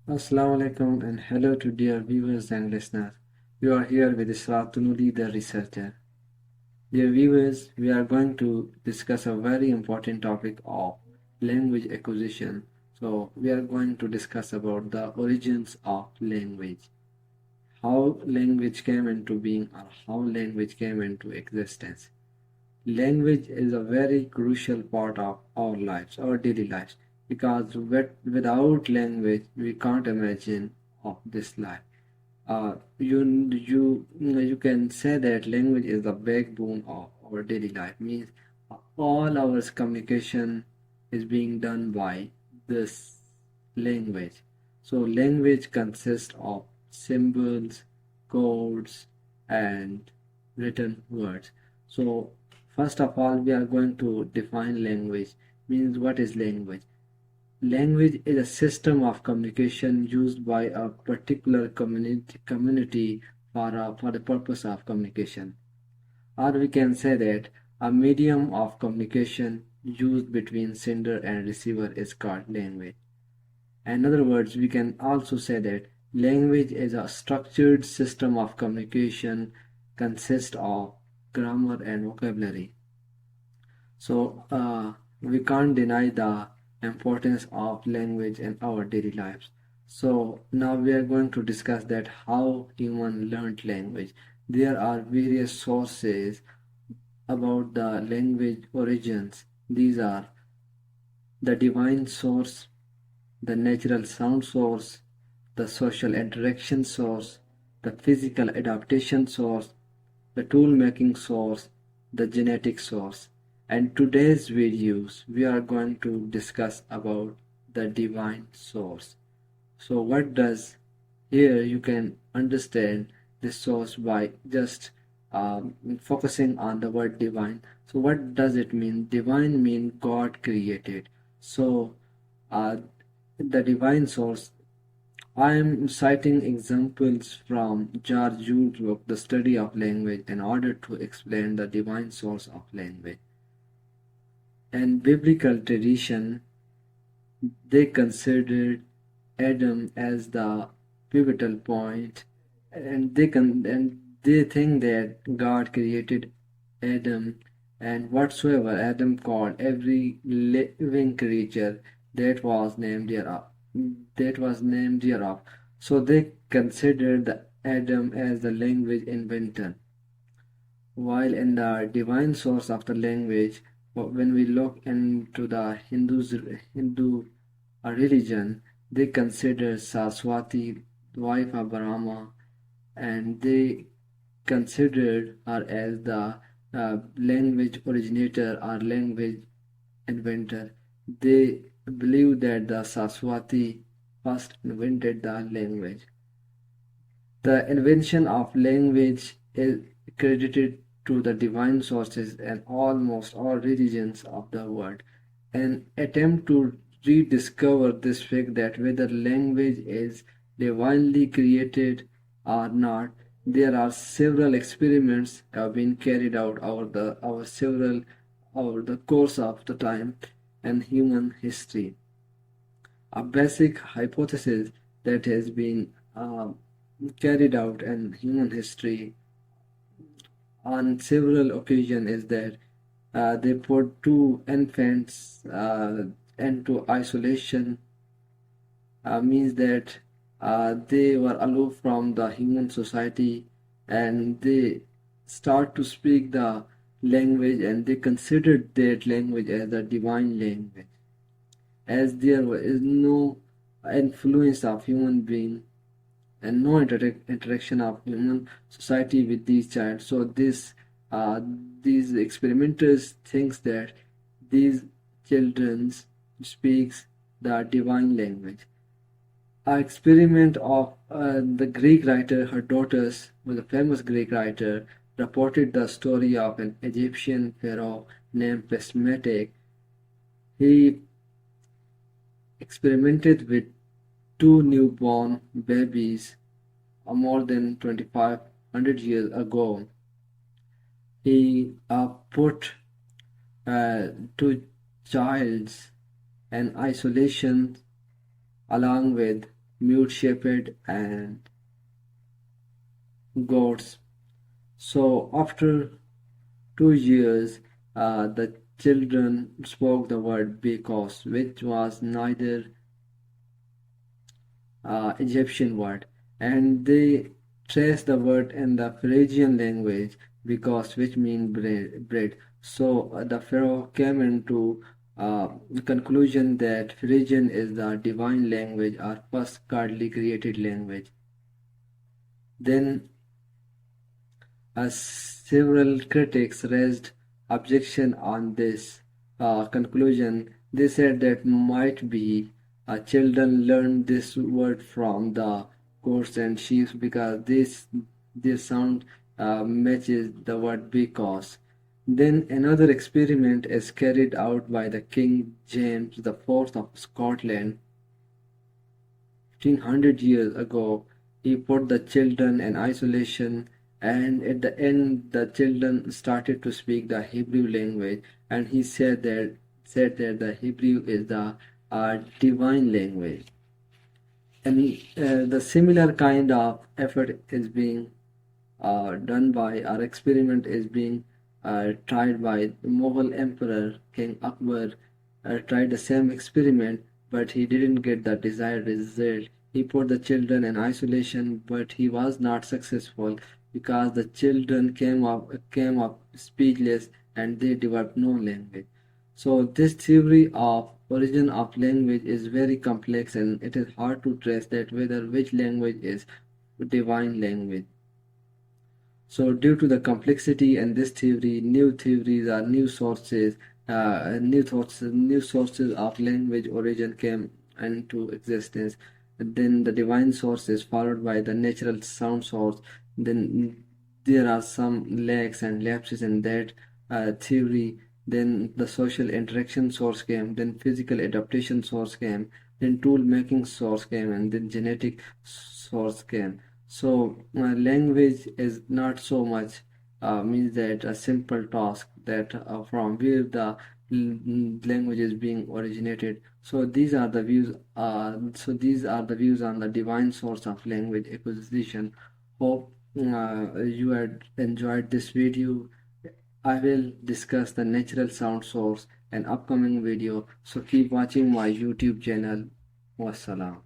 Assalamu alaikum and hello to dear viewers and listeners. You are here with Isra Tunuli, the researcher. Dear viewers, we are going to discuss a very important topic of language acquisition. So we are going to discuss about the origins of language, how language came into being or how language came into existence. Language is a very crucial part of our lives, our daily lives, because without language we can't imagine of this life. You can say that language is the backbone of our daily life. Means all our communication is being done by this language. So language consists of symbols, codes, and written words. So first of all, we are going to define language. Means what is language? Language is a system of communication used by a particular community for the purpose of communication. Or we can say that a medium of communication used between sender and receiver is called language. In other words, we can also say that language is a structured system of communication consists of grammar and vocabulary. So we can't deny the importance of language in our daily lives. So now we are going to discuss that how human learned language. There are various sources about the language origins. These are the divine source, the natural sound source, the social interaction source, the physical adaptation source, the tool making source, the genetic source. And today's videos we are going to discuss about the divine source. So what does here you can understand this source by just focusing on the word divine. So what does it mean? Divine means God created. So uh, the divine source, I am citing examples from George Jules' book, The Study of Language, in order to explain the divine source of language. In biblical tradition, they considered Adam as the pivotal point, and they think that God created Adam, and whatsoever Adam called every living creature that was named thereof. That was named thereof. So they considered the Adam as the language inventor. While in the divine source of the language, when we look into the Hindu religion, they consider Saraswati, the wife of Brahma, and they considered her as the language originator or language inventor. They believe that the Saraswati first invented the language. The invention of language is credited to the divine sources in almost all religions of the world. An attempt to rediscover this fact that whether language is divinely created or not, there are several experiments have been carried out over the course of the time and human history. A basic hypothesis that has been carried out in human history on several occasions is that they put two infants into isolation, means that they were aloof from the human society, and they start to speak the language, and they considered that language as a divine language, as there is no influence of human being and no interaction of human society with these child. So uh, these experimenters thinks that these children speaks the divine language. A experiment of the Greek writer Herodotus was a famous Greek writer, reported the story of an Egyptian pharaoh named Psammetic. He experimented with two newborn babies more than 2500 years ago. He put two childs in isolation along with mute shepherd, and goats. So after 2 years, the children spoke the word Bekos, which was neither Egyptian word, and they trace the word in the Phrygian language because which mean bread. So the Pharaoh came into the conclusion that Phrygian is the divine language or first godly created language. Then several critics raised objection on this conclusion. They said that might be children learned this word from the goats and sheep because this sound matches the word because. Then another experiment is carried out by the King James the Fourth of Scotland 1500 years ago. He put the children in isolation, and at the end, the children started to speak the Hebrew language. And he said that the Hebrew is the divine language. And the similar kind of effort is being done by our experiment is being tried by the Mughal Emperor King Akbar. Tried the same experiment, but he didn't get the desired result. He put the children in isolation, but he was not successful because the children came up speechless and they developed no language. So this theory of origin of language is very complex and it is hard to trace that whether which language is divine language. So due to the complexity and this theory, new theories or new sources of language origin came into existence. Then the divine source is followed by the natural sound source. Then there are some lags and lapses in that theory. Then the social interaction source came. Then physical adaptation source came. Then tool making source came, and then genetic source came. So language is not so much means that a simple task that from where the language is being originated. So these are the views. These are the views on the divine source of language acquisition. Hope you had enjoyed this video. I will discuss the natural sound source in upcoming video. So keep watching my YouTube channel. Wassalam.